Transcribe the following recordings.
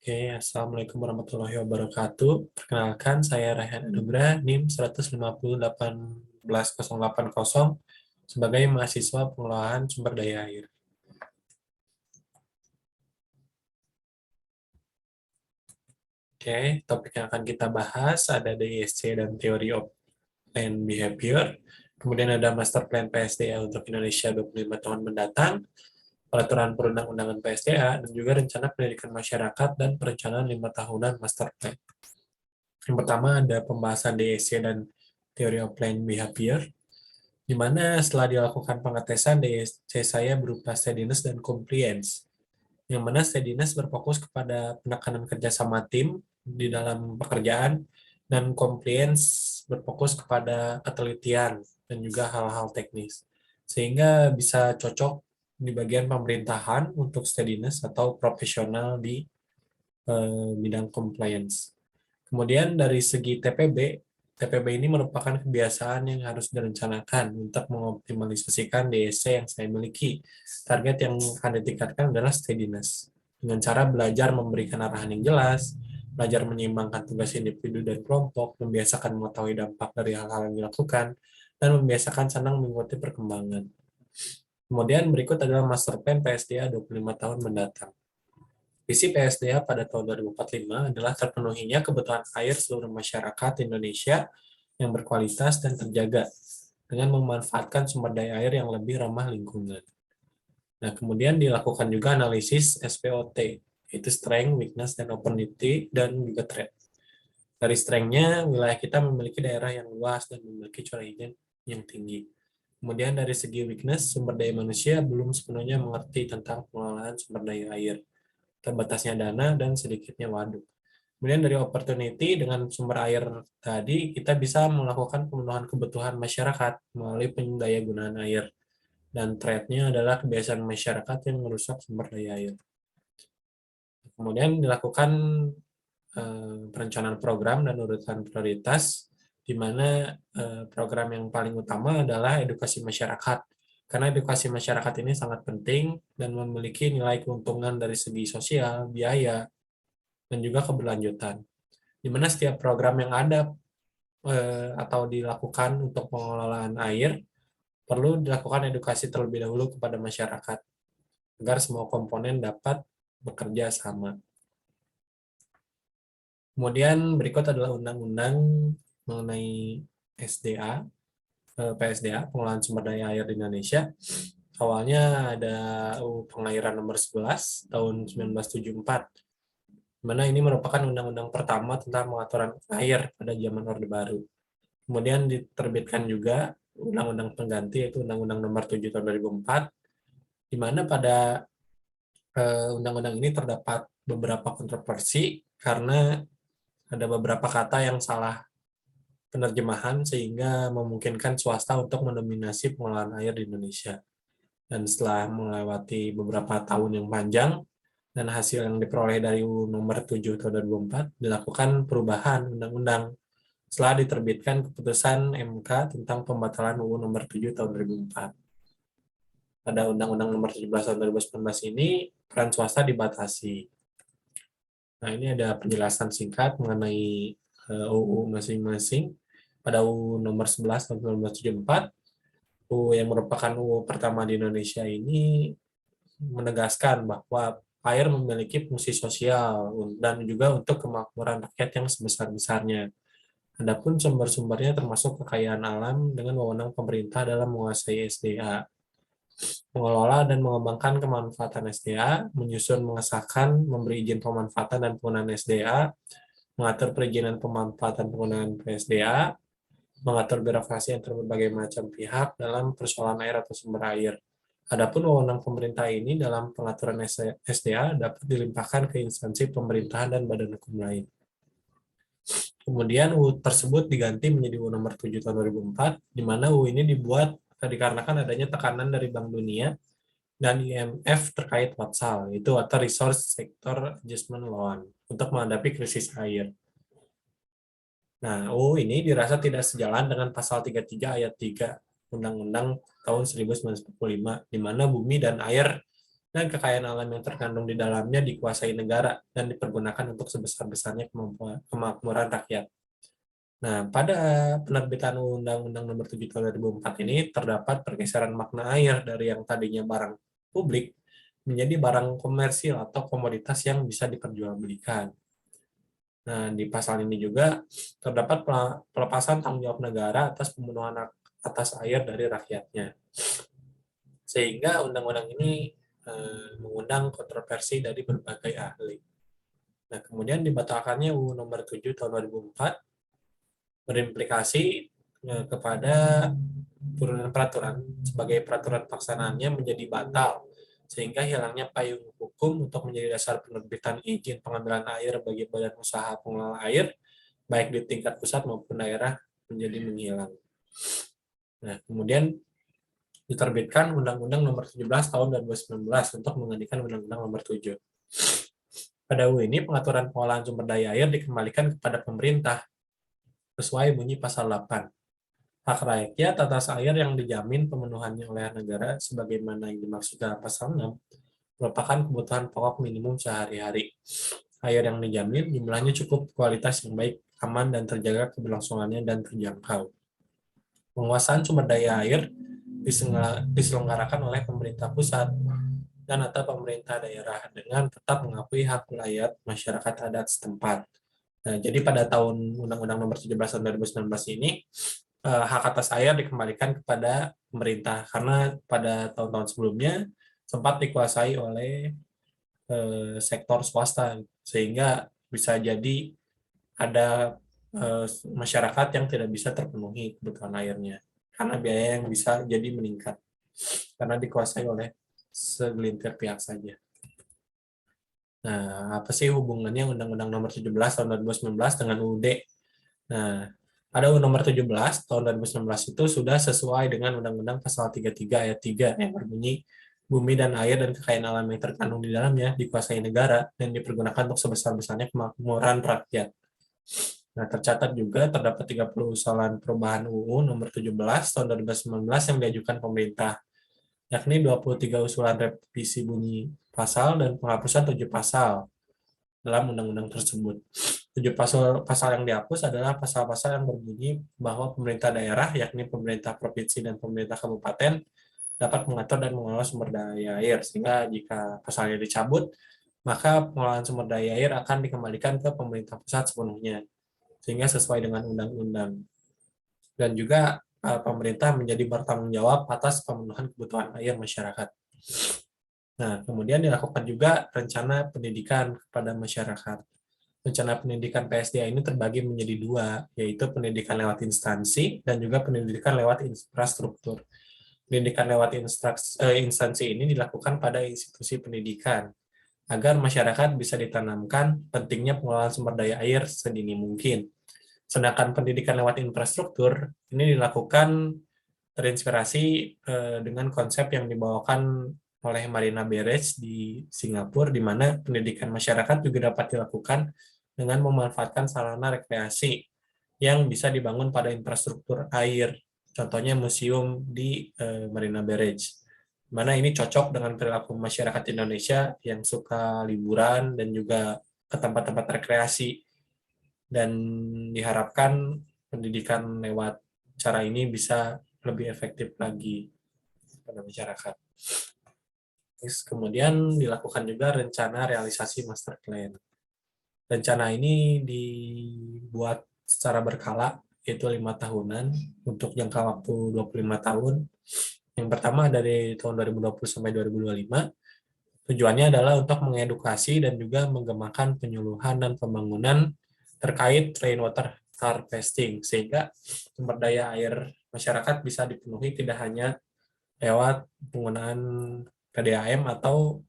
Assalamualaikum warahmatullahi wabarakatuh. Perkenalkan, saya Raihan Anugrah, NIM 150.18080 sebagai mahasiswa pengelolaan sumber daya air. Topik yang akan kita bahas ada DISC dan Theory of Land Behavior. Kemudian ada Master Plan PSDA untuk Indonesia 25 tahun mendatang, peraturan perundang-undangan PSDA, dan juga rencana pendidikan masyarakat dan perencanaan 5 tahunan Master Plan. Yang pertama ada pembahasan DSC dan Theory of Land Behavior, di mana setelah dilakukan pengetesan DSC saya berupa steadiness dan compliance, yang mana steadiness berfokus kepada penekanan kerjasama tim di dalam pekerjaan, dan compliance berfokus kepada ketelitian dan juga hal-hal teknis, sehingga bisa cocok di bagian pemerintahan untuk steadiness atau profesional di bidang compliance. Kemudian dari segi TPB ini merupakan kebiasaan yang harus direncanakan untuk mengoptimalisasikan DSC yang saya miliki. Target yang akan ditingkatkan adalah steadiness, dengan cara belajar memberikan arahan yang jelas, belajar menyeimbangkan tugas individu dan kelompok, membiasakan mengetahui dampak dari hal-hal yang dilakukan, dan membiasakan senang mengikuti perkembangan. Kemudian berikut adalah Master Plan PSDA 25 tahun mendatang. Visi PSDA pada tahun 2045 adalah terpenuhinya kebutuhan air seluruh masyarakat Indonesia yang berkualitas dan terjaga dengan memanfaatkan sumber daya air yang lebih ramah lingkungan. Nah, kemudian dilakukan juga analisis SPOT, yaitu strength, weakness, dan opportunity, dan juga threat. Dari strength-nya, wilayah kita memiliki daerah yang luas dan memiliki curah hujan yang tinggi. Kemudian dari segi weakness, sumber daya manusia belum sepenuhnya mengerti tentang pengelolaan sumber daya air, terbatasnya dana, dan sedikitnya waduk. Kemudian dari opportunity, dengan sumber air tadi, kita bisa melakukan pemenuhan kebutuhan masyarakat melalui pendaya-gunaan air. Dan threat-nya adalah kebiasaan masyarakat yang merusak sumber daya air. Kemudian dilakukan perencanaan program dan urutan prioritas, di mana program yang paling utama adalah edukasi masyarakat. Karena edukasi masyarakat ini sangat penting dan memiliki nilai keuntungan dari segi sosial, biaya, dan juga keberlanjutan. Di mana setiap program yang ada atau dilakukan untuk pengelolaan air, perlu dilakukan edukasi terlebih dahulu kepada masyarakat, agar semua komponen dapat bekerja sama. Kemudian berikut adalah undang-undang mengenai SDA, PSDA, pengelolaan sumber daya air di Indonesia. Awalnya ada UU Pengairan nomor 11 tahun 1974, mana ini merupakan undang-undang pertama tentang pengaturan air pada zaman Orde Baru. Kemudian diterbitkan juga undang-undang pengganti, yaitu Undang-Undang nomor 7 tahun 2004, di mana pada undang-undang ini terdapat beberapa kontroversi karena ada beberapa kata yang salah penerjemahan sehingga memungkinkan swasta untuk mendominasi pengelolaan air di Indonesia. Dan setelah melewati beberapa tahun yang panjang dan hasil yang diperoleh dari UU nomor 7 tahun 2004, dilakukan perubahan undang-undang setelah diterbitkan keputusan MK tentang pembatalan UU nomor 7 tahun 2004. Pada Undang-Undang nomor 17 tahun 2019 ini, peran swasta dibatasi. Nah, ini ada penjelasan singkat mengenai UU masing-masing. Pada UU nomor 11 tahun 1974, UU yang merupakan UU pertama di Indonesia ini menegaskan bahwa air memiliki fungsi sosial dan juga untuk kemakmuran rakyat yang sebesar-besarnya. Adapun sumber-sumbernya termasuk kekayaan alam dengan wewenang pemerintah dalam menguasai SDA. Mengelola dan mengembangkan kemanfaatan SDA, menyusun, mengesahkan, memberi izin pemanfaatan dan penggunaan SDA, mengatur perizinan pemanfaatan penggunaan PSDA, mengatur birokrasi antar berbagai macam pihak dalam persoalan air atau sumber air. Adapun wewenang pemerintah ini dalam pengaturan SDA dapat dilimpahkan ke instansi pemerintahan dan badan hukum lain. Kemudian UU tersebut diganti menjadi UU nomor 7 tahun 2004, di mana UU ini dibuat dikarenakan adanya tekanan dari Bank Dunia dan IMF terkait WATSAL, itu Water Resource Sector Adjustment Loan, untuk menghadapi krisis air. Nah, UU ini dirasa tidak sejalan dengan pasal 33 ayat 3 Undang-Undang tahun 1945, di mana bumi dan air dan kekayaan alam yang terkandung di dalamnya dikuasai negara dan dipergunakan untuk sebesar-besarnya kemakmuran rakyat. Nah, pada penerbitan Undang-Undang Nomor 7 Tahun 2004 ini terdapat pergeseran makna air dari yang tadinya barang publik menjadi barang komersil atau komoditas yang bisa diperjualbelikan. Nah, di pasal ini juga terdapat pelepasan tanggung jawab negara atas pemenuhan atas air dari rakyatnya. Sehingga undang-undang ini mengundang kontroversi dari berbagai ahli. Nah, kemudian dibatalkannya UU Nomor 7 Tahun 2004 berimplikasi kepada turunan peraturan sebagai peraturan pelaksanaannya menjadi batal sehingga hilangnya payung hukum untuk menjadi dasar penerbitan izin pengambilan air bagi badan usaha pengelola air baik di tingkat pusat maupun daerah menjadi menghilang. Nah, kemudian diterbitkan Undang-Undang Nomor 17 Tahun 2019 untuk menggantikan Undang-Undang Nomor 7. Pada UU ini pengaturan pengolahan sumber daya air dikembalikan kepada pemerintah sesuai bunyi pasal 8. Hak rakyat atas air yang dijamin pemenuhannya oleh negara sebagaimana yang dimaksud dalam pasal 6 merupakan kebutuhan pokok minimum sehari-hari. Air yang dijamin jumlahnya cukup, kualitas yang baik, aman, dan terjaga keberlangsungannya dan terjangkau. Penguasaan sumber daya air diselenggarakan oleh pemerintah pusat dan atau pemerintah daerah dengan tetap mengakui hak rakyat masyarakat adat setempat. Nah, jadi pada tahun Undang-Undang Nomor 17 Tahun 2019 ini hak atas air dikembalikan kepada pemerintah karena pada tahun-tahun sebelumnya sempat dikuasai oleh sektor swasta sehingga bisa jadi ada masyarakat yang tidak bisa terpenuhi kebutuhan airnya karena biaya yang bisa jadi meningkat karena dikuasai oleh segelintir pihak saja. Nah, apa sih hubungannya Undang-Undang Nomor 17 Tahun 2019 dengan UUD? Nah, pada UU Nomor 17 Tahun 2019 itu sudah sesuai dengan Undang-Undang Pasal 33 Ayat 3 yang berbunyi bumi dan air dan kekayaan alam yang terkandung di dalamnya dikuasai negara dan dipergunakan untuk sebesar-besarnya kemakmuran rakyat. Nah, tercatat juga terdapat 30 usulan perubahan UU Nomor 17 Tahun 2019 yang diajukan pemerintah, yakni 23 usulan revisi bunyi pasal dan penghapusan 7 pasal dalam undang-undang tersebut. 7 pasal yang dihapus adalah pasal-pasal yang berbunyi bahwa pemerintah daerah, yakni pemerintah provinsi dan pemerintah kabupaten, dapat mengatur dan mengelola sumber daya air, sehingga jika pasalnya dicabut, maka pengelolaan sumber daya air akan dikembalikan ke pemerintah pusat sepenuhnya, sehingga sesuai dengan undang-undang. Dan juga pemerintah menjadi bertanggung jawab atas pemenuhan kebutuhan air masyarakat. Nah, kemudian dilakukan juga rencana pendidikan kepada masyarakat. Rencana pendidikan PSDA ini terbagi menjadi dua, yaitu pendidikan lewat instansi dan juga pendidikan lewat infrastruktur. Pendidikan lewat instansi ini dilakukan pada institusi pendidikan, agar masyarakat bisa ditanamkan pentingnya pengelolaan sumber daya air sedini mungkin. Sedangkan pendidikan lewat infrastruktur ini dilakukan terinspirasi dengan konsep yang dibawakan oleh Marina Beres di Singapura, di mana pendidikan masyarakat juga dapat dilakukan dengan memanfaatkan sarana rekreasi yang bisa dibangun pada infrastruktur air. Contohnya museum di Marina Barrage. Mana ini cocok dengan perilaku masyarakat Indonesia yang suka liburan dan juga ke tempat-tempat rekreasi. Dan diharapkan pendidikan lewat cara ini bisa lebih efektif lagi pada masyarakat. Terus kemudian dilakukan juga rencana realisasi master plan. Rencana ini dibuat secara berkala, yaitu 5 tahunan untuk jangka waktu 25 tahun. Yang pertama dari tahun 2020 sampai 2025. Tujuannya adalah untuk mengedukasi dan juga mengembangkan penyuluhan dan pembangunan terkait rainwater harvesting, sehingga sumber daya air masyarakat bisa dipenuhi tidak hanya lewat penggunaan PDAM atau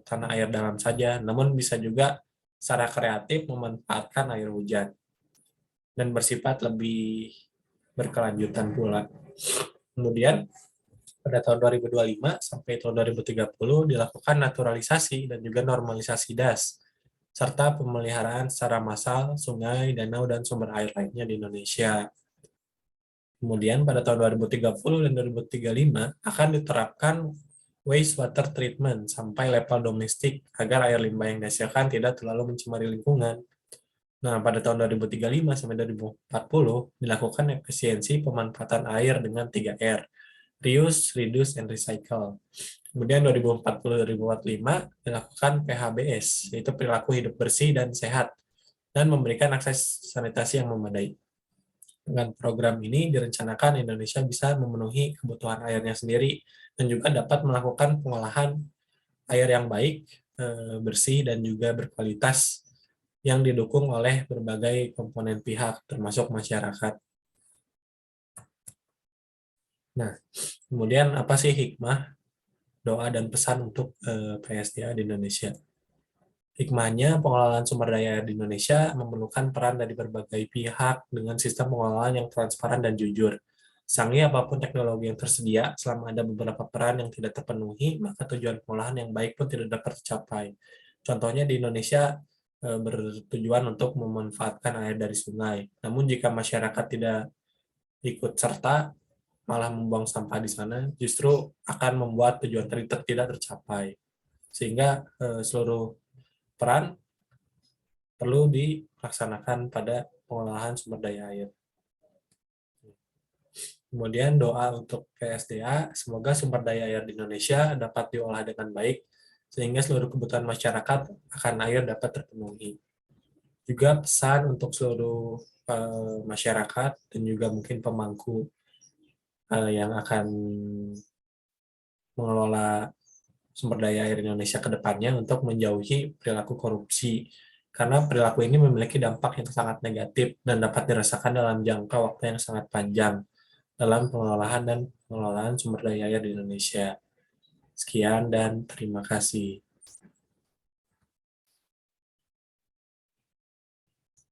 tanah air dalam saja, namun bisa juga secara kreatif memanfaatkan air hujan dan bersifat lebih berkelanjutan pula. Kemudian pada tahun 2025 sampai tahun 2030 dilakukan naturalisasi dan juga normalisasi das serta pemeliharaan secara massal sungai, danau, dan sumber air lainnya di Indonesia. Kemudian pada tahun 2030 dan 2035 akan diterapkan wastewater treatment sampai level domestik agar air limbah yang dihasilkan tidak terlalu mencemari lingkungan. Nah, pada tahun 2035 sampai 2040 dilakukan efisiensi pemanfaatan air dengan 3R, reuse, reduce, and recycle. Kemudian 2040-2045 dilakukan PHBS, yaitu perilaku hidup bersih dan sehat, dan memberikan akses sanitasi yang memadai. Dengan program ini direncanakan Indonesia bisa memenuhi kebutuhan airnya sendiri dan juga dapat melakukan pengolahan air yang baik, bersih, dan juga berkualitas yang didukung oleh berbagai komponen pihak, termasuk masyarakat. Nah, kemudian apa sih hikmah, doa, dan pesan untuk PSDA di Indonesia? Hikmahnya, pengelolaan sumber daya air di Indonesia memerlukan peran dari berbagai pihak dengan sistem pengelolaan yang transparan dan jujur. Canggih apapun teknologi yang tersedia, selama ada beberapa peran yang tidak terpenuhi, maka tujuan pengolahan yang baik pun tidak dapat tercapai. Contohnya di Indonesia bertujuan untuk memanfaatkan air dari sungai. Namun jika masyarakat tidak ikut serta, malah membuang sampah di sana, justru akan membuat tujuan tadi tidak tercapai. Sehingga seluruh peran perlu dilaksanakan pada pengolahan sumber daya air. Kemudian doa untuk PSDA, semoga sumber daya air di Indonesia dapat diolah dengan baik, sehingga seluruh kebutuhan masyarakat akan air dapat terpenuhi. Juga pesan untuk seluruh masyarakat dan juga mungkin pemangku yang akan mengelola sumber daya air Indonesia ke depannya untuk menjauhi perilaku korupsi. Karena perilaku ini memiliki dampak yang sangat negatif dan dapat dirasakan dalam jangka waktu yang sangat panjang dalam pengelolaan dan pengelolaan sumber daya air di Indonesia. Sekian dan terima kasih.